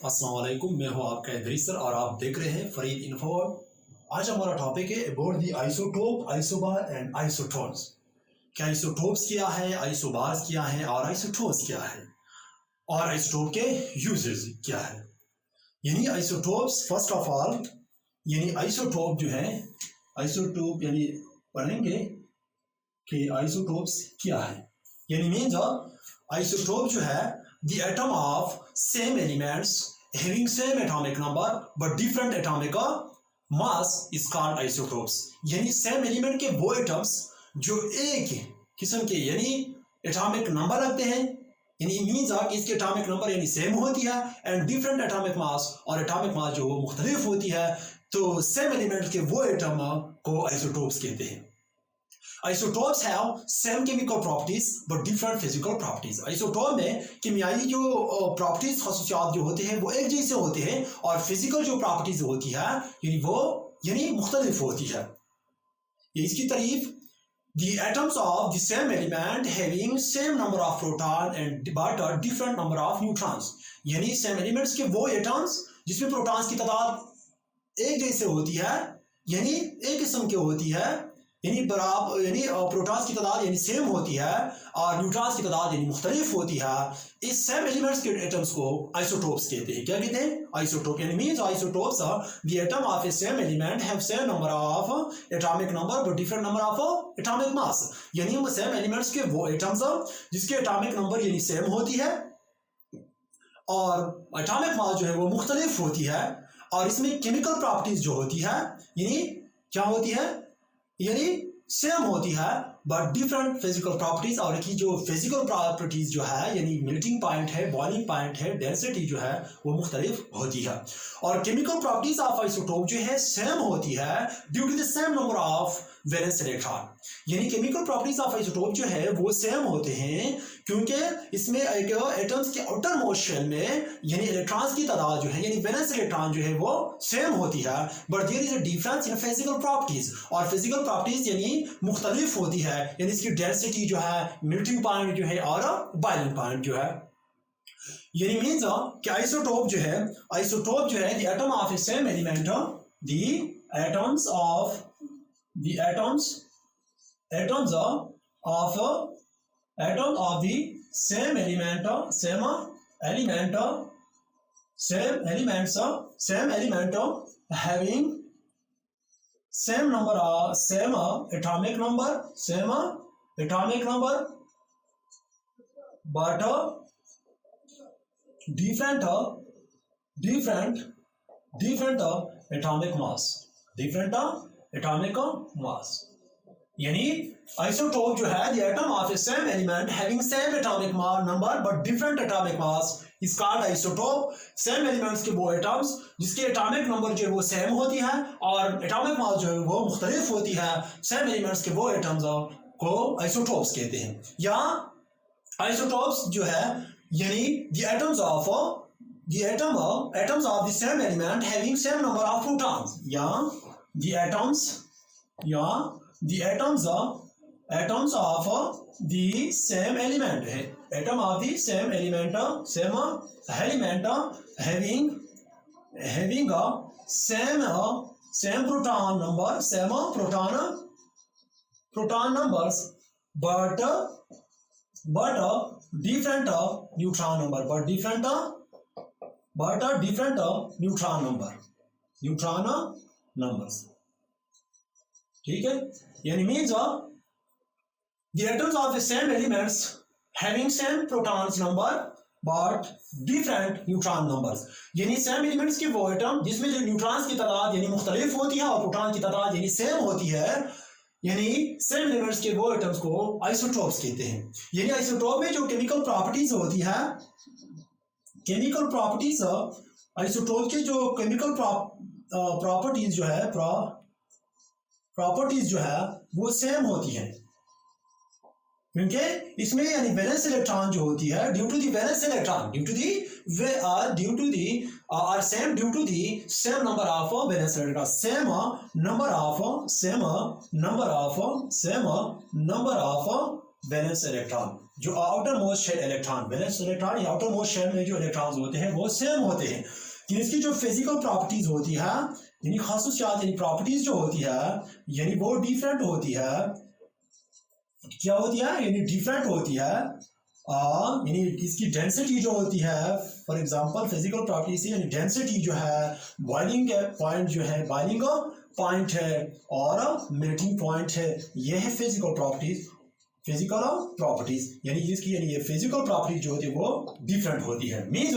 अस्सलाम वालेकुम, मैं हूं आपका इदरीस सर और आप देख रहे हैं फरीद इन्फो। आज हमारा टॉपिक है about the isotope, isobar and isotones. क्या आइसोटोप्स क्या है, आइसोबार्स क्या है और आइसोटोन्स क्या है और आइसोटोप के यूजेस क्या है। यानी आइसोटोप्स, फर्स्ट ऑफ ऑल यानी आइसोटोप जो है, आइसोटोप यानी पढ़ेंगे कि आइसोटोप्स क्या है। यानी मीन्स आइसोटोप जो है the atom of same elements having same atomic number but different atomic mass is called isotopes। यानी सेम एलिमेंट के वो एटम्स जो एक किस्म के यानी एटॉमिक नंबर रखते हैं, यानी मीन्स कि इसके एटॉमिक नंबर यानी सेम होती है एंड डिफरेंट एटॉमिक मास, और एटॉमिक मास जो वो मुख्तलिफ होती है, तो सेम एलिमेंट के वो एटम को आइसोटोप्स कहते हैं। Isotopes have same chemical properties but different physical properties। Isotope में केमियाई जो प्रॉपर्टीज, खसूसियात जो होते हैं वो एक जैसे होते हैं और फिजिकल जो प्रॉपर्टीज होती है यानी मुख्तलिफ होती है। इसकी तारीफ the atoms of the same element having same number of proton and but a different number of neutrons। यानी सेम एलिमेंट्स के वो एटम्स जिसमें प्रोटॉन्स की तादाद एक जैसे होती है, यानी एक किस्म की होती है, यानी बराबर, यानी प्रोटॉन्स की तादाद यानी सेम होती है और न्यूट्रॉन्स की तादाद यानी मुख्तलिफ होती है। इस सेम एलिमेंट्स के एटम्स को आइसोटोप्स कहते हैं। क्या कहते हैं? आइसोटोप। यानी means isotopes the atom of A same element have same number of atomic number but different number of atomic mass. यानी वो सेम एलिमेंट्स के वो एटम्स जिसके एटॉमिक नंबर यानी सेम होती है और एटॉमिक मास जो है वो मुख्तलिफ होती है, और इसमें केमिकल प्रॉपर्टीज जो होती है यानी क्या होती है, यानी सेम होती है बट डिफरेंट फिजिकल प्रॉपर्टीज। और की जो फिजिकल प्रॉपर्टीज जो है यानी मेल्टिंग पॉइंट है, बॉइलिंग पॉइंट है, डेंसिटी जो है वो मुख्तलिफ होती है। और केमिकल प्रॉपर्टीज ऑफ आइसोटोप जो है सेम होती है due to the same number of valence electron. यानी केमिकल प्रॉपर्टीज ऑफ आइसोटोप जो है वो सेम होते हैं क्योंकि इसमें एक एटम्स के आउटर मोस्ट शेल में यानी इलेक्ट्रॉन्स की तादाद जो है यानी वैलेंस इलेक्ट्रॉन जो है वो सेम होती है but there is a difference in physical properties. और फिजिकल प्रॉपर्टीज यानी मुख्तलिफ होती है, यानी इसकी डेंसिटी जो है, मेल्टिंग पॉइंट जो है और बॉइलिंग पॉइंट जो है। यानी मींस कि आइसोटोप जो है the atom of A same element, the atoms of the atoms of the same element having same atomic number but different atomic mass। यानी आइसोटोप जो है the atom of a same element having same atomic number but different atomic mass is called isotope। Same elements के वो atoms जिसके atomic number जो है वो same होती है और एटॉमिक मास जो है वो मुख्तलिफ होती है, सेम एलिमेंट्स के वो एटम्स को आइसोटोप्स कहते हैं। या आइसोटोप्स जो है यानी the atoms of the same element having same number of protons। या the atoms of the same element है, atom of the same element having a same proton numbers but different neutron numbers। ठीक है, यानी means the atoms of the same elements having same protons number but different neutron numbers। यानी same elements के वो atom जिसमें जो neutrons की तादाद यानी मुख्तलिफ होती है और प्रोटॉन की तादाद यानी सेम होती है, यानी सेम एलिमेंट्स के वो एटम्स को आइसोटोप्स कहते हैं। यानी आइसोटोप में जो केमिकल प्रॉपर्टीज होती है, आइसोटोप के जो केमिकल प्रॉपर्टीज जो है वो सेम होती है क्योंकि इसमें यानी वैलेंस इलेक्ट्रॉन जो होती है due to the same number of valence electron, same number of valence electron, जो outer most shell electron, valence electron या आउटर मोस्ट शेल में जो इलेक्ट्रॉन्स होते हैं वो सेम होते हैं, कि इसकी जो फिजिकल प्रॉपर्टीज होती है यानी खासूसियात यानी प्रॉपर्टीज जो होती है यानी वो डिफरेंट होती है। क्या होती है? यानी डिफरेंट होती है। यानी इसकी डेंसिटी जो होती है, फॉर एग्जांपल फिजिकल प्रॉपर्टी से यानी डेंसिटी जो है, बॉइलिंग पॉइंट जो है, बॉइलिंग पॉइंट है और मेल्टिंग पॉइंट है, ये है फिजिकल प्रॉपर्टीज। फिजिकल प्रॉपर्टीज यानी इसकी यानी ये फिजिकल प्रॉपर्टीज जो होती है वो डिफरेंट होती है। मींस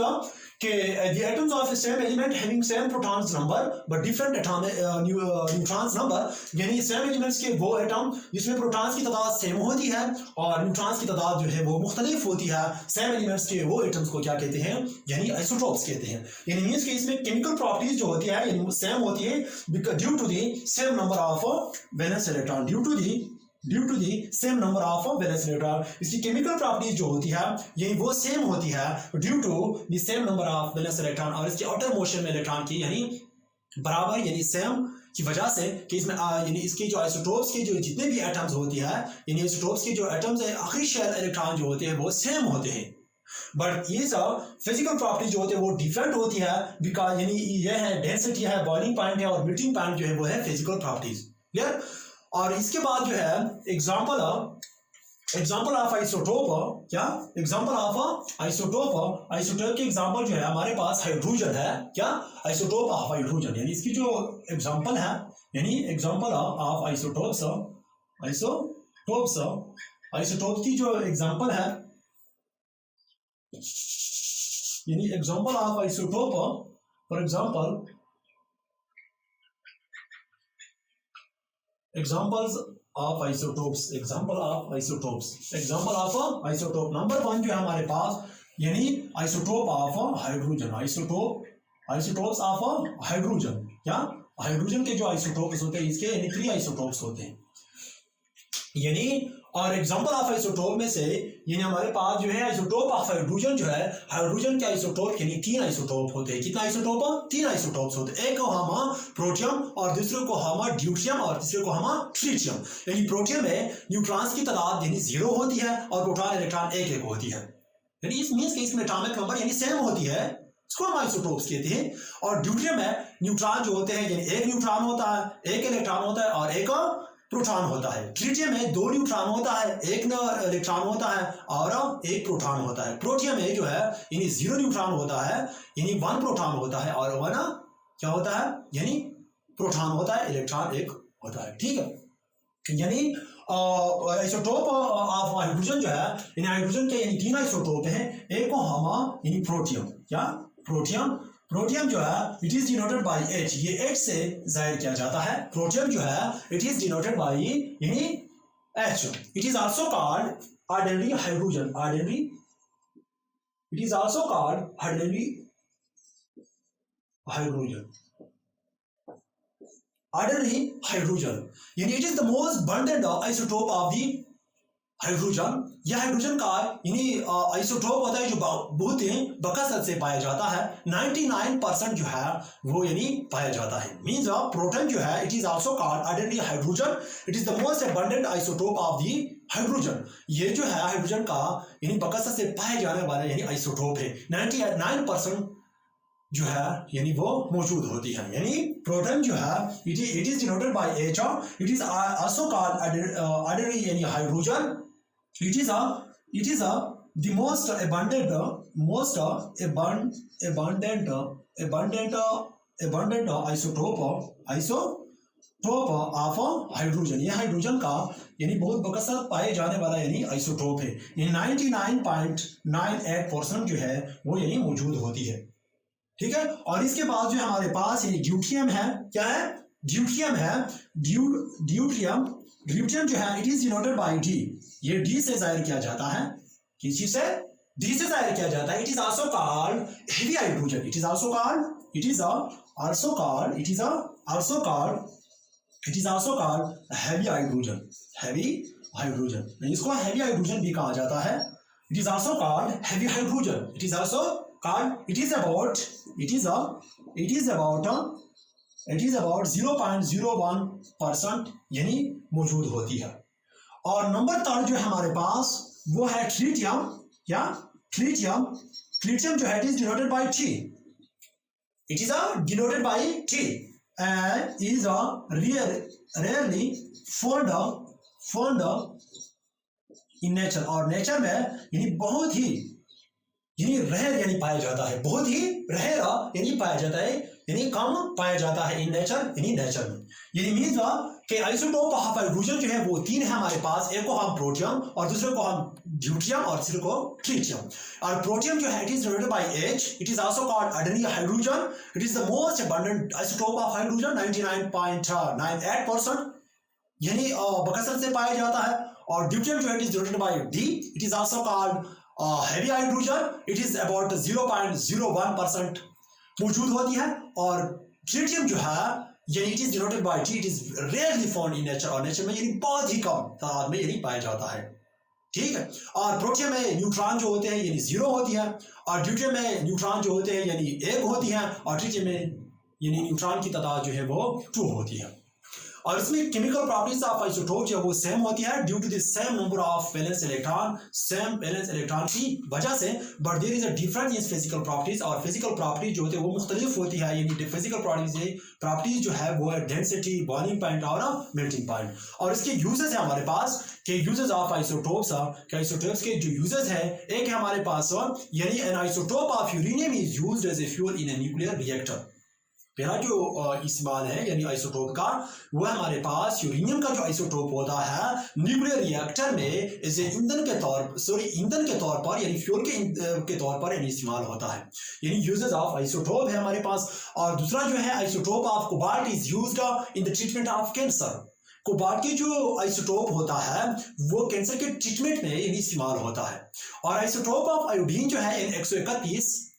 कि the atoms of the same element having same protons number but different atomic neutrons number, यानी सेम एलिमेंट्स के वो एटम जिसमें प्रोटॉन्स की तादाद सेम होती है और न्यूट्रॉन्स की तादाद जो है वो मुख्तलिफ होती है, सेम एलिमेंट्स के वो एटम्स को क्या कहते हैं? यानी आइसोटोप्स कहते हैं। यानी मींस कि इसमें केमिकल प्रॉपर्टीज जो होती है यानी सेम होती है due to the same number of valence electron, due to the same number of valence electron. इसकी केमिकल प्रॉपर्टीज जो होती है यही वो सेम होती है due to the same number of valence electron, और इसके आउटर मोशन में इलेक्ट्रॉन की यानी बराबर यानी सेम की वजह से कि इसमें यानी इसके जो आइसोटोप्स के जो जितने भी एटम्स होती है यानी आइसोटोप्स के जो एटम्स है आखिरी शेल इलेक्ट्रॉन जो होते हैं वो सेम होते हैं, बट ये सब फिजिकल प्रॉपर्टीज जो होते हैं वो डिफरेंट होती है बिकॉज यानी ये है डेंसिटी है, बॉइलिंग पॉइंट है और मेल्टिंग पॉइंट जो है वो है फिजिकल प्रॉपर्टीज। क्लियर? और इसके बाद जो है एग्जाम्पल ऑफ आइसोटोप, क्या एग्जाम्पल ऑफ आइसोटोप के एग्जाम्पल जो है हमारे पास हाइड्रोजन है। क्या? आइसोटोप ऑफ हाइड्रोजन, यानी इसकी जो एग्जाम्पल है यानी एग्जाम्पल ऑफ आइसोटोप्स की जो एग्जाम्पल है यानी example of isotope, for examples of isotopes, example of isotope number 1 जो है हमारे पास यानी isotope of hydrogen, isotopes of hydrogen. क्या? हाइड्रोजन के जो आइसोटोप्स होते हैं इसके यानी 3 आइसोटोप्स होते हैं यानी, और एग्जांपल ऑफ आइसोटोप में से यानी हमारे पास जो है आइसोटोप ऑफ हाइड्रोजन जो है, हाइड्रोजन के आइसोटोप यानी 3 आइसोटोप होते हैं। कितना आइसोटोप? 3 आइसोटोप्स होते हैं। एक को हम प्रोटियम और दूसरे को हम ड्यूटियम और तीसरे को हम ट्रिटियम। यानी प्रोटियम में न्यूट्रॉन्स की तादाद यानी 0 होती है और प्रोटॉन इलेक्ट्रॉन एक होती है, यानी इस मींस के इसमें एटॉमिक नंबर यानी सेम होती है, इसको हम आइसोटोप्स कहते हैं। और ड्यूटियम में न्यूट्रॉन जो होते हैं यानी एक न्यूट्रॉन होता है, एक इलेक्ट्रॉन होता है और एक प्रोटॉन होता है। ट्रिटियम में 2 न्यूट्रॉन होता है, एक इलेक्ट्रॉन होता है और एक प्रोटॉन होता है। प्रोटियम में जो है यानी 0 न्यूट्रॉन होता है यानी 1 प्रोटॉन होता है और 1 क्या होता है यानी प्रोटॉन होता है, इलेक्ट्रॉन एक होता है। ठीक है? यानी आइसोटोप ऑफ हाइड्रोजन जो है यानी हाइड्रोजन के यानी 3 आइसोटोप हैं। एक को हम यानी प्रोटियम, क्या प्रोटियम जो है it is denoted by H, ये H से जाहिर किया जाता है। प्रोटियम जो है इट इज डिनोटेड बाय यानी H। It is also called ordinary hydrogen, it is also called ordinary hydrogen यानी it is the most abundant isotope of the hydrogen. यह हाइड्रोजन का यानी आइसोटोप होता है जो बहुत ही बकसरत से पाया जाता है, 99% जो है वो यानी पाया जाता है। मींस प्रोटॉन जो है it is also called ordinary hydrogen, it is the most abundant isotope of the hydrogen. ये जो है हाइड्रोजन का यानी बकसरत से पाए जाने वाला यानी आइसोटोप है, 99% जो है यानी वो मौजूद होती है। यानी प्रोटॉन जो है it is denoted by H, it is also called ordinary यानी hydrogen. It is the most abundant isotope of hydrogen. यह हाइड्रोजन का यानी बहुत बकसरत पाए जाने वाला यानी आइसोटोप है, यानी 99.98% जो है वो यानी मौजूद होती है। ठीक है? और इसके बाद जो हमारे पास यानी ड्यूटियम है। क्या है? ड्यूटियम है। ड्यूटियम जो है it is denoted bye D, ये D से जाहिर किया जाता है। किस चीज से? D से जाहिर किया जाता है। It is also called heavy hydrogen, it is also called heavy hydrogen, इसको हेवी हाइड्रोजन भी कहा जाता है। It is also called heavy hydrogen, it is about 0.01% यानी मौजूद होती है। और नंबर थर्ड जो है हमारे पास वो है ट्रीटियम। क्या? ट्रीटियम। ट्रीटियम जो है it is denoted bye T. It is denoted bye T and is rarely found in nature. और नेचर में यानी बहुत ही यानी रेयर यानी पाया जाता है, बहुत ही रेयर यानी पाया जाता है, यानी कम पाया जाता है इन नेचर, यानी नेचर में। यानी मीन्स कि आइसोटोप ऑफ हाइड्रोजन जो है वो तीन है हमारे पास। एक को हम प्रोटियम और दूसरे को हम ड्यूटियम और तीसरे को ट्रीटियम। और प्रोटियम जो है it is denoted by H। It is also called ordinary hydrogen. It is the most abundant isotope of hydrogen 99.98%, यानी बकसरत से पाया जाता है। और ड्यूटियम जो है it is denoted bye D। It is also called heavy hydrogen. It is about 0.01% मौजूद होती है। और ट्रीटियम जो है यानी it is denoted bye T। It is rarely found in nature. और नेचर में यानी बहुत ही कम तादाद में यानी पाया जाता है। ठीक है। और प्रोटियम में न्यूट्रॉन जो होते हैं यानी 0 होती है। और ड्यूटियम में न्यूट्रॉन जो होते हैं यानी 1 होती है। और ट्रीटियम में यानी न्यूट्रॉन की तादाद जो है वो 2 होती है। और इसमें केमिकल प्रॉपर्टीज ऑफ आइसोटोप जो वो सेम होती है due to the same number of valence electron, same valence electron की वजह से। But there is a difference in physical properties. और फिजिकल प्रॉपर्टीज जो होती है वो मुख्तलिफ होती है। यानी फिजिकल प्रॉपर्टीज जो है वो है डेंसिटी, बॉइलिंग पॉइंट और मेल्टिंग पॉइंट। और इसके यूजेस है हमारे पास के यूजेस ऑफ आइसोटोप्स। आइसोटोप्स के जो यूजेस है एक है हमारे पास यानी an isotope of uranium is used as a fuel in a nuclear reactor. पहला जो इस्तेमाल है यानी आइसोटोप का वो है हमारे पास यूरेनियम का जो आइसोटोप होता है न्यूक्लियर रिएक्टर में इसे ईंधन के तौर पर यानी फ्यूल के तौर पर यानी इस्तेमाल होता है। यानी यूजेस ऑफ आइसोटोप है हमारे पास। और दूसरा जो है isotope of cobalt is used in the treatment of cancer. Cobalt की जो आइसोटोप होता है वो कैंसर के ट्रीटमेंट में यानी इस्तेमाल होता है। और आइसोटोप ऑफ आयोडीन जो है 131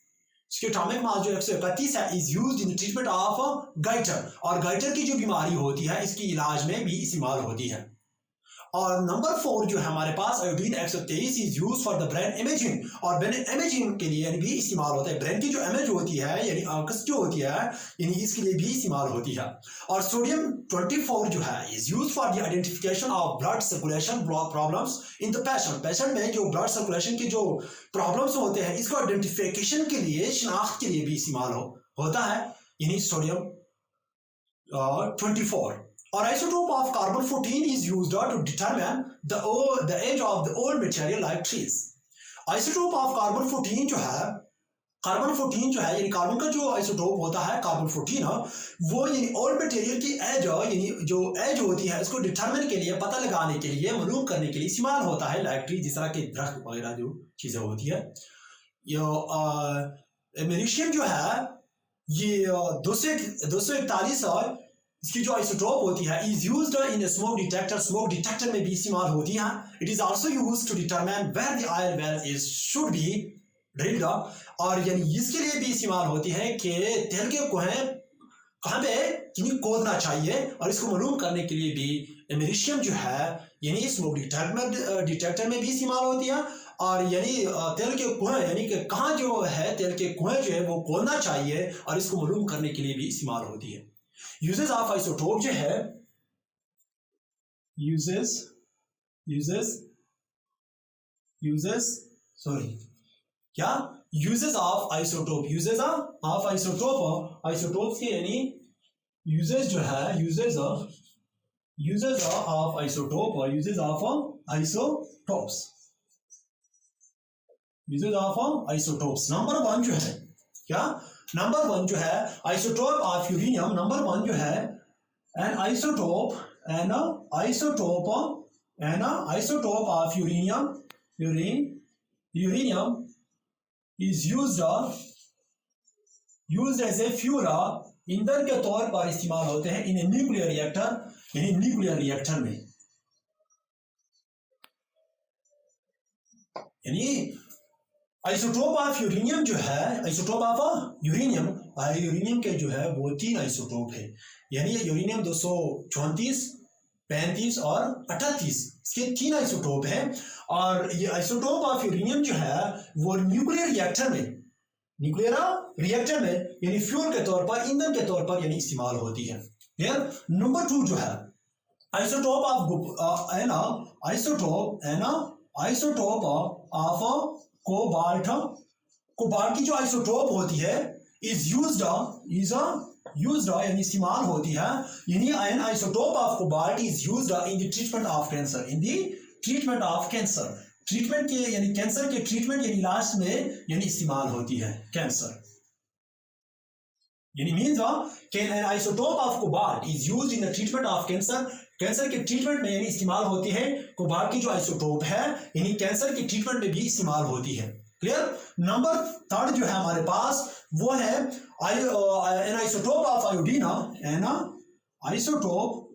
इसके एटॉमिक मास जो 131 है is used in the treatment of goitre. और गाइटर की जो बीमारी होती है इसकी इलाज में भी इस्तेमाल होती है। और नंबर 4 जो है हमारे पास iodine 123 is used for the brain imaging. और ब्रेन इमेजिंग के लिए यानी भी इस्तेमाल होता है। ब्रेन की जो इमेज होती है यानी आंख जो होती है यानी इसके लिए भी इस्तेमाल होती है। और सोडियम 24 जो है is used for the identification of blood circulation problems in the patient में जो ब्लड सर्कुलेशन के जो प्रॉब्लम्स होते हैं इसको आइडेंटिफिकेशन के लिए, शिनाख्त के लिए भी इस्तेमाल होता है यानी सोडियम 24। और isotope of carbon 14 is used to determine the age of the old material like trees. Isotope of carbon 14 जो है यानी कार्बन का जो आइसोटोप होता है कार्बन 14 वो यानी ओल्ड मटेरियल की एज यानी जो एज होती है इसको डिटरमिन के लिए, पता लगाने के लिए, मालूम करने के लिए इस्तेमाल होता है। लाइक ट्री जिस तरह के दरख्त वगैरह जो चीजें होती है। मेग्नीशियम जो है ये 241 इसकी जो आइसोटोप होती है is used in smoke detector. Smoke detector में भी इस्तेमाल होती है। It is also used to determine where the oil well is should be drilled. और यानी इसके लिए भी इस्तेमाल होती है कि तेल के कुएं कहाँ पे किन्हीं खोदना चाहिए। और इसको मालूम करने के लिए भी मेग्नीशियम जो है यानी स्मोक डिटेक्टर में भी इस्तेमाल होती है। और यानी तेल के कुएं यानी कि कहाँ जो है तेल के कुएं जो है वो खोदना चाहिए और इसको मालूम करने के लिए भी इस्तेमाल होती है। यूजेस ऑफ आइसोटोप जो है यूजेस ऑफ आइसोटोप आइसोटोप के यानी यूजेस जो है यूजेस ऑफ आइसोटोप्स। नंबर 1 जो है क्या? नंबर 1 जो है आइसोटोप ऑफ यूरेनियम। नंबर 1 जो है an isotope of uranium is used as a fuel. ईंधन के तौर पर इस्तेमाल होते हैं इन न्यूक्लियर रिएक्टर यानी न्यूक्लियर रिएक्टर में। यानी आइसोटोप ऑफ यूरेनियम जो है यूरेनियम के जो है वो 3 आइसोटोप है। यानी यूरेनियम 234, 35 और 38 इसके 3 आइसोटोप है। और ये आइसोटोप ऑफ यूरेनियम जो है वो न्यूक्लियर रिएक्टर में यानी फ्यूल के तौर पर, ईंधन के तौर पर यानी इस्तेमाल होती है। नंबर 2 जो है isotope of isotope of cobalt, cobalt की जो आइसोटोप होती है इज यूज्ड यानी इस्तेमाल होती है, यानी an isotope of cobalt is used in the treatment of cancer, in the treatment of cancer, treatment के यानी कैंसर के ट्रीटमेंट यानी इलाज में यानी इस्तेमाल होती है कैंसर, यानी means can an isotope of cobalt is used in the treatment of cancer, cancer के ट्रीटमेंट में यानी इस्तेमाल होती है, कोबाल्ट की जो आइसोटोप है यानी कैंसर के ट्रीटमेंट में भी इस्तेमाल होती है। क्लियर। नंबर थर्ड जो है हमारे पास वो है an isotope of iodine, N isotope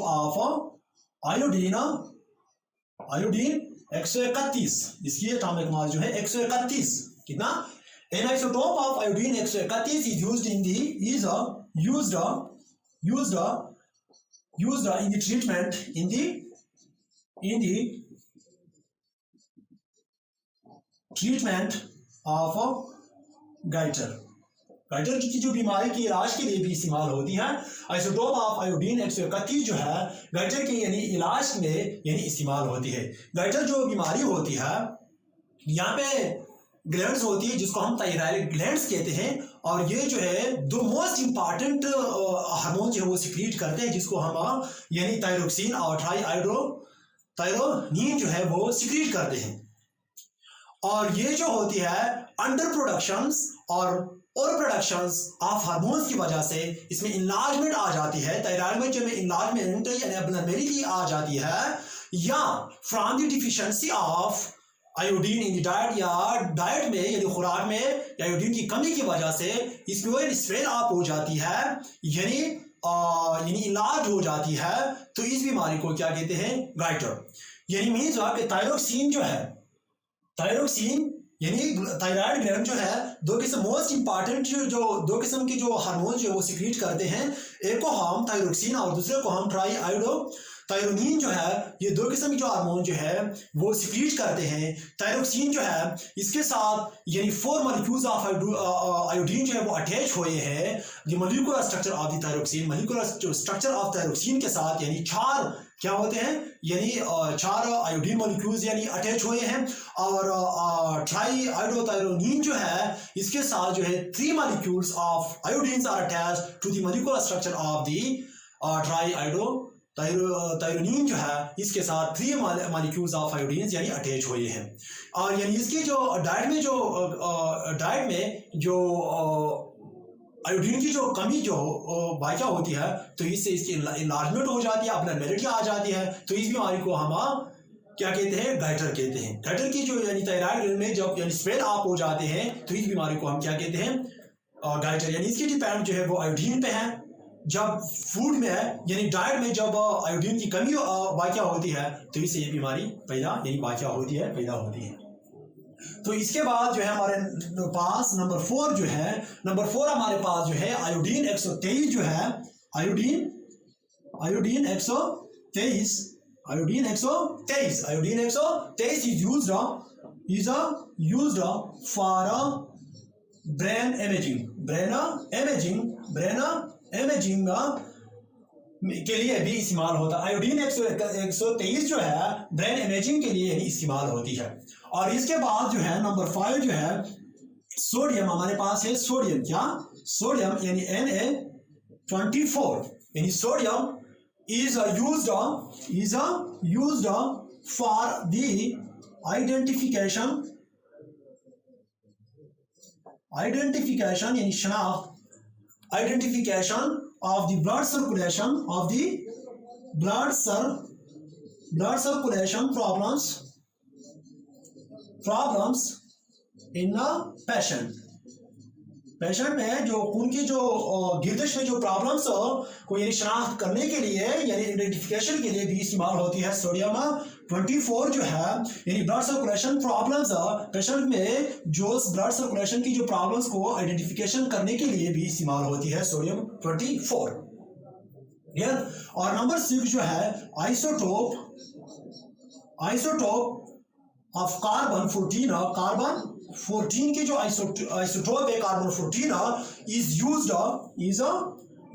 of iodine 131, इसकी एटॉमिक मास जो है 131, कितना, N isotope of iodine 131 is used in the used in the treatment in the treatment of goitre, goitre की जो बीमारी के इलाज के लिए भी इस्तेमाल होती है। आइसोटोप ऑफ आयोडीन 131 जो है गाइटर के यानी इलाज में यानी इस्तेमाल होती है। गाइटर जो बीमारी होती है यहाँ पे ग्लैंड्स होती है जिसको हम थायराइड ग्लैंड्स कहते हैं, और ये जो है दो मोस्ट इंपॉर्टेंट हार्मोन जो है वो सिक्रीट करते हैं जिसको हम यानी थायरोक्सिन और थायरोनीन जो है वो सिक्रीट करते हैं, और ये जो होती है अंडर प्रोडक्शंस और ओवर प्रोडक्शंस ऑफ हार्मोन्स की वजह से इसमें इनलार्जमेंट आ जाती है, थायराइड में जो इनलार्जमेंट यानी एबनॉर्मेलिटी आ जाती है, या from the deficiency of iodine in diet, या डाइट में यानी खुराक में आयोडीन की कमी की वजह से इसमें स्प्रेड अप हो जाती है, यानी इलाज हो जाती है, तो इस बीमारी को क्या कहते हैं, गाइटर। यानी मीन्स कि थायरोक्सिन जो है, थायरोक्सिन यानी थायराइड ग्लैंड जो है दो किस्म मोस्ट इंपॉर्टेंट जो दो किस्म की जो हार्मोन जो वो सिक्रीट करते हैं, एक को हम थायरोक्सिन और दूसरे को हम थायरोनीन जो है, ये दो किस्म की जो हार्मोन जो है वो सिक्रीट करते हैं। थायरोक्सिन जो है इसके साथ यानी 4 मॉलिक्यूल्स ऑफ आयोडीन जो है वो अटैच हुए हैं, the molecular structure of the thyroxine, molecular structure of thyroxine के साथ यानी 4 क्या होते हैं, यानी 4 आयोडीन मॉलिक्यूल्स यानी अटैच हुए हैं, और ट्राई आयोडोथायरोनीन जो है इसके साथ जो है 3 molecules of iodines are attached to the molecular structure of the triiodothyronine जो है इसके साथ 3 मॉलिक्यूल्स ऑफ आयोडीन्स यानी अटैच हुए हैं, और यानी इसकी जो डाइट में जो आयोडीन की जो कमी जो वाक़या होती है तो इससे इसकी इनलार्जमेंट हो जाती है, एबनॉर्मेलिटी आ जाती है, तो इस बीमारी को हम क्या कहते हैं, गाइटर कहते हैं। गाइटर की जो यानी थायराइड में जब यानी स्प्रेड अप हो जाते हैं तो इस बीमारी को हम क्या कहते हैं, गाइटर। यानी इसकी डिपेंड जो है वो आयोडीन पे है, जब फूड में है यानी डाइट में जब आयोडीन की कमी वाक़या होती है तो इससे ये बीमारी पैदा होती है। तो इसके बाद जो है हमारे पास नंबर 4 जो है, नंबर 4 हमारे पास जो है आयोडीन 123 जो है, iodine 123 is used for brain imaging के लिए भी इस्तेमाल होता है। आयोडीन 123 जो है ब्रेन इमेजिंग के लिए इस्तेमाल होती है। और इसके बाद जो है नंबर 5 जो है सोडियम हमारे पास है, सोडियम क्या, सोडियम यानी Na24 यानी sodium is used for the identification यानी शनाख्त, identification of the blood circulation problems in a patient में जो खून की जो गिरदश में जो प्रॉब्लम्स को यानी शनाख्त करने के लिए यानी आइडेंटिफिकेशन के लिए भी इस्तेमाल होती है। सोडियम 24 जो है यानी ब्लड सर्कुलेशन प्रॉब्लम्स, पेशेंट में जो ब्लड सर्कुलेशन की जो प्रॉब्लम्स को आइडेंटिफिकेशन करने के लिए भी इस्तेमाल होती है सोडियम 24। और नंबर 6 जो है आइसोटोप ऑफ कार्बन 14 की जो आइसोटोप है carbon 14 is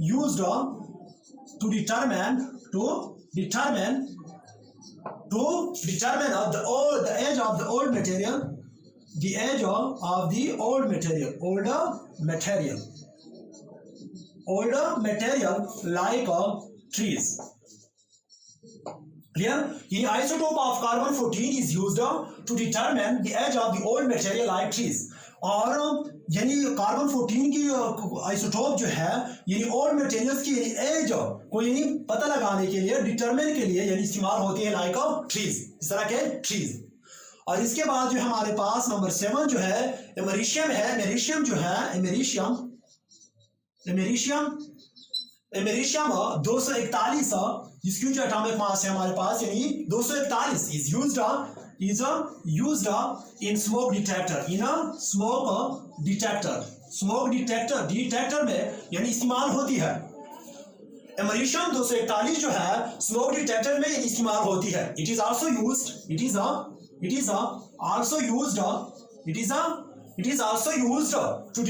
used to determine of the age of the old material, the age of the older material like trees. Clear? The isotope of carbon 14 is used to determine the age of the old material like trees. और यानी carbon 14 की isotope जो है यानी old materials की as को यानी पता लगाने के लिए, डिटरमिन के लिए यानी इस्तेमाल होती है लाइक ट्रीज, इस तरह के ट्रीज। और इसके बाद जो हमारे पास नंबर 7 जो है एमेरिशियम है। एमेरिशियम जो है एमेरिशियम 241 जिसकी जो एटॉमिक मास है हमारे पास यानी 241 is used in smoke detector में यानी इस्तेमाल होती है। एमेरिशियम 241 जो है स्मोक डिटेक्टर में इस्तेमाल होती है। It is also used to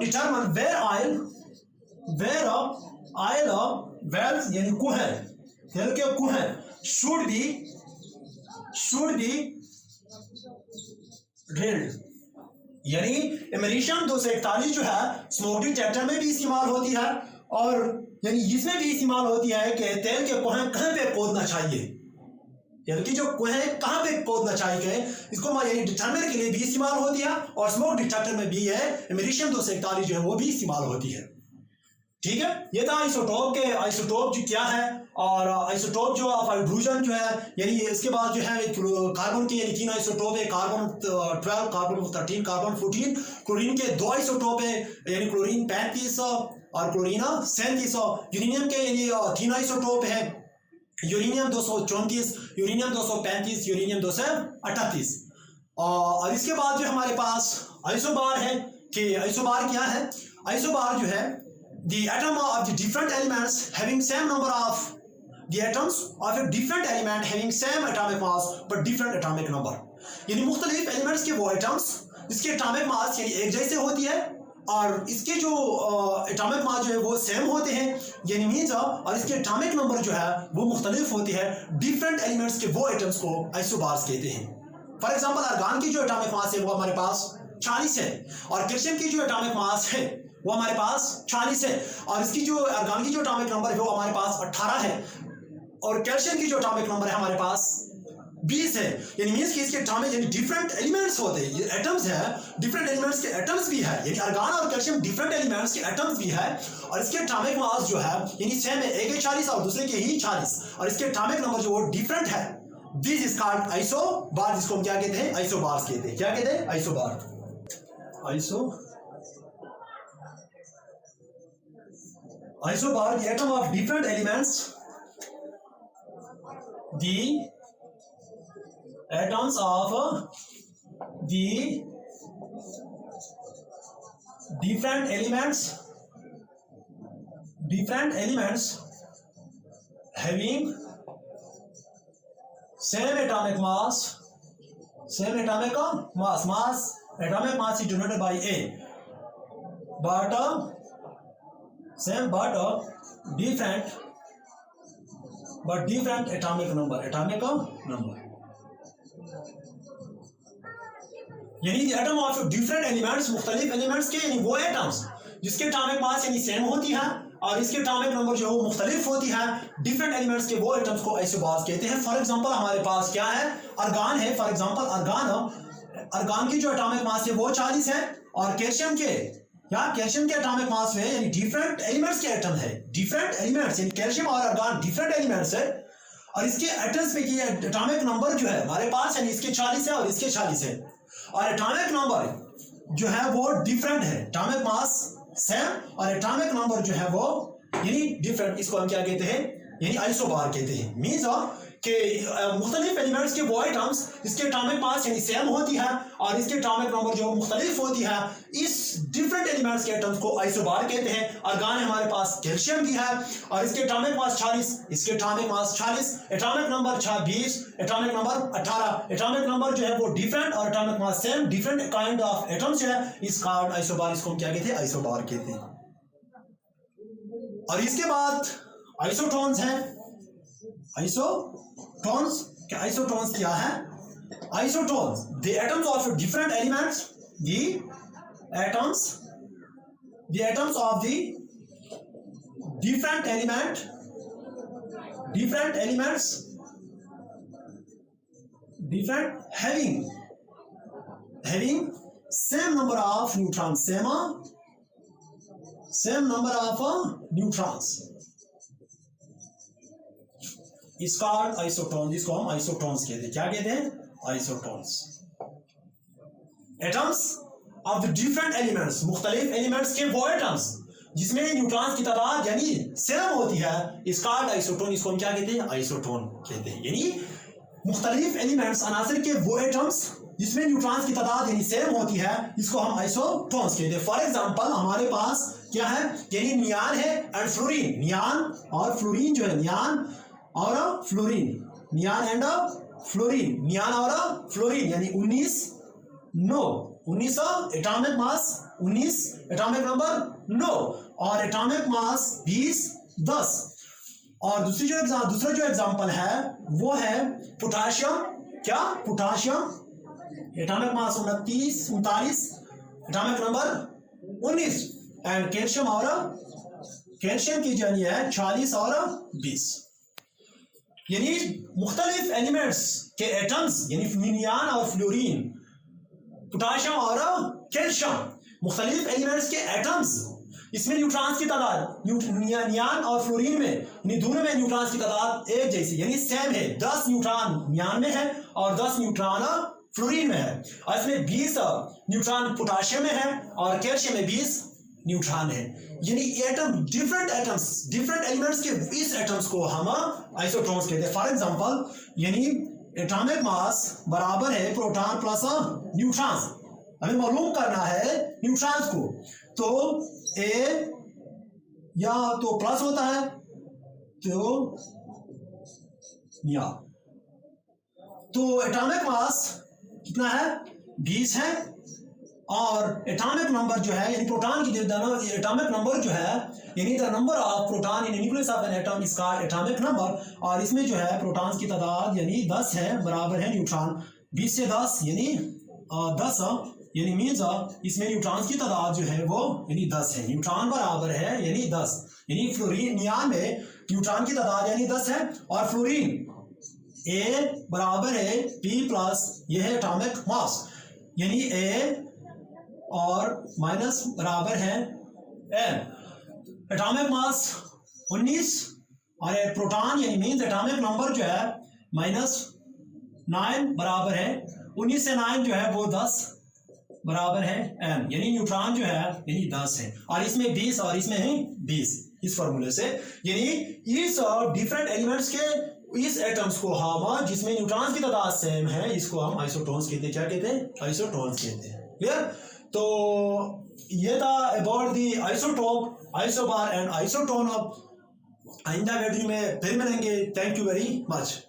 determine where oil wells यानी कुएं, तेल के कुएं should be drilled। यानी एमेरिशियम 241 जो है स्मोक डिटेक्टर में भी इस्तेमाल होती है और यानी इसमें भी इस्तेमाल होती है कि तेल के कुएं कहाँ पे खोदना चाहिए, यानी कि जो कुएं कहाँ पे खोदना चाहिए इसको यानी डिटरमिन के लिए भी इस्तेमाल होती है और स्मोक डिटेक्टर में भी है एमेरिशियम 241 जो है वो भी इस्तेमाल होती है। ठीक है, ये था आइसोटोप जो क्या है। और आइसोटोप जो ऑफ हाइड्रोजन जो है यानी इसके बाद जो है कार्बन के यानी 3 आइसोटोप है, कार्बन 12, कार्बन 13, कार्बन 14। क्लोरीन के 2 आइसोटोप है यानी क्लोरीन 35 और क्लोरीन 37। यूरेनियम के यानी 3 आइसोटोप है, यूरेनियम 234, यूरेनियम 235, यूरेनियम 238। और इसके बाद जो हमारे पास आइसोबार है कि आइसोबार क्या है। आइसोबार जो है the atom of the different elements having same number of the atoms of a different element having same atomic mass but different atomic number। यानी मुख्तलिफ एलिमेंट्स के वो एटम्स जिसके एटॉमिक मास यानी एक जैसे होती है और इसके जो एटॉमिक मास जो है वो सेम होते हैं यानी मीन्स, और इसके एटॉमिक नंबर जो है वो मुख्तलिफ होती है। डिफरेंट एलिमेंट्स के वो एटम्स को आइसोबार्स कहते हैं। फॉर एग्जांपल आर्गन की जो एटॉमिक मास है वो हमारे पास 40 है और कैल्शियम की जो एटॉमिक मास है वो हमारे पास 40 है और इसकी जो आर्गन की जो एटॉमिक नंबर है वो हमारे पास 18 है और कैल्शियम की जो एटॉमिक नंबर है हमारे पास 20 है। यानी मींस कि इसके एटॉमिक यानी डिफरेंट एलिमेंट्स होते हैं, ये एटम्स है, डिफरेंट एलिमेंट्स के एटम्स भी है यानी आर्गन और कैल्शियम डिफरेंट एलिमेंट्स के एटम्स भी है और इसके एटॉमिक मास जो है यानी सेम है, एक है 40 और दूसरे के ही 40 और इसके एटॉमिक नंबर जो वो डिफरेंट है। दिस इज कॉल्ड आइसोबार, जिसको हम क्या कहते हैं आइसोबार्स कहते हैं। क्या कहते हैं isobar. Isobar, the atom of different elements, the atoms of the different elements having same atomic mass, atomic mass is denoted by A, but same but different atomic number। यानी एटम ऑफ डिफरेंट एलिमेंट्स, मुख्तलिफ elements के यानी वो atoms जिसके atomic mass यानी same होती है और इसके एटॉमिक नंबर जो है वो मुख्तलिफ होती है। डिफरेंट एलिमेंट्स के वो एटम्स को आइसोबार्स कहते हैं। फॉर एग्जांपल हमारे पास क्या है आर्गन है। फॉर एग्जांपल आर्गन की जो एटॉमिक मास है वो 40 है और कैल्शियम के एटॉमिक मास में यानी डिफरेंट एलिमेंट्स के एटम है, डिफरेंट एलिमेंट्स यानी कैल्शियम और आर्गन डिफरेंट एलिमेंट्स है और इसके एटम्स में की एटॉमिक नंबर जो है हमारे पास यानी इसके 40 है और इसके 40 है और एटॉमिक नंबर जो है वो डिफरेंट है। एटॉमिक मास सेम और एटॉमिक नंबर जो है वो यानी डिफरेंट। इसको हम क्या कहते हैं यानी आइसोबार कहते हैं। मींस कि मुख्तलिफ एलिमेंट्स के वो आइटम्स इसके एटॉमिक मास यानी सेम होती है और इसके एटॉमिक नंबर जो मुख्तलिफ होती है, इस डिफरेंट एलिमेंट्स के एटम्स को आइसोबार कहते हैं। आर्गन हमारे पास कैल्शियम की है और इसके एटॉमिक मास 40, इसके atomic mass 40, atomic number 20, atomic number 18, atomic number जो है वो डिफरेंट और atomic mass same, different kind of atoms जो है इस कार्ड आइसोबार, इसको हम क्या कहते हैं? आइसोबार कहते हैं। और इसके बाद आइसोटोन्स हैं। आइसोटोन्स क्या है? Isotones the atoms of different elements, the atoms of the different elements having same number of neutrons, same number of neutrons is called isotones। इसको हम आइसोटोन्स कहते हैं। क्या कहते हैं? Isotones. Atoms of the different elements, मुख्तलिफ elements के वो एटम्स जिसमें न्यूट्रॉन्स की तादाद यानी सेम होती है, इस कार्ड आइसोटोन, इसको हम क्या कहते हैं? आइसोटोन कहते हैं। यानी मुख्तलिफ एलिमेंट्स अनासिर के वो एटम्स जिसमें न्यूट्रॉन्स की तादाद यानी सेम होती है, इसको हम आइसोटोन्स कहते हैं। फॉर एग्जांपल हमारे पास क्या है? यानी नियान है एंड फ्लोरीन। नियान और फ्लोरीन जो है, नियान और फ्लोरीन यानी 19 एटॉमिक मास 19, एटॉमिक नंबर 9 और एटॉमिक मास 20, 10। और दूसरा जो एग्जांपल है वो है पोटाशियम। क्या? Potassium, atomic mass 39, atomic number 19। And calcium की जानी है 40 और 20। यानी मुख्तलिफ एलिमेंट्स के एटम्स यानी नियान और फ्लोरीन, पोटाशियम और कैल्शियम, मुख्तलिफ एलिमेंट्स के एटम्स, इसमें न्यूट्रॉन्स की तादाद नियान और फ्लोरीन में यानी दोनों में न्यूट्रॉन्स की तादाद एक जैसी यानी सेम है। 10 न्यूट्रॉन नियान में है और 10 न्यूट्रॉन फ्लोरीन में है। और इसमें 20 न्यूट्रॉन पोटाशियम में है और कैल्शियम में 20 न्यूट्रॉन है। यानी एटम डिफरेंट एलिमेंट्स के इस एटम्स को हम आइसोटोन्स कहते हैं। फॉर एग्जांपल यानी एटॉमिक मास बराबर है प्रोटॉन प्लस न्यूट्रॉन्स। हमें मालूम करना है न्यूट्रॉन्स को, तो ए या तो प्लस होता है तो या तो एटॉमिक मास कितना है? 20 है और एटॉमिक नंबर जो है यानी प्रोटॉन की एटॉमिक नंबर जो है यानी the number of proton in nucleus of an atom is called atomic number. और इसमें जो है प्रोटॉन्स की तादाद यानी 10 है, बराबर है न्यूट्रॉन 20 से 10 यानी 10 यानी मीन्स इसमें न्यूट्रॉन्स की तादाद जो है वो यानी 10 है। न्यूट्रॉन बराबर है यानी 10, यानी फ्लोरीन नियान में न्यूट्रॉन की तादाद यानी 10 है और फ्लोरीन ए बराबर है पी प्लस यह है एटॉमिक मास यानी ए और माइनस बराबर है एन। एटॉमिक मास 19 और प्रोटॉन यानी मीन्स एटॉमिक नंबर जो है -9 बराबर है 19 से 9 जो है वो 10 बराबर है एम, यानी न्यूट्रॉन जो है यानी 10 है और इसमें 20 और इसमें है 20। इस फॉर्मूले से यानी इस डिफरेंट एलिमेंट्स के इस एटम्स को हम जिसमें न्यूट्रॉन्स की तादाद सेम है इसको हम आइसोटोन्स कहते हैं। क्या कहते हैं? आइसोटोन्स कहते हैं। क्लियर? तो ये था about the isotope, isobar and isotone. आइंदा वीडियो में फिर मिलेंगे। Thank you very much.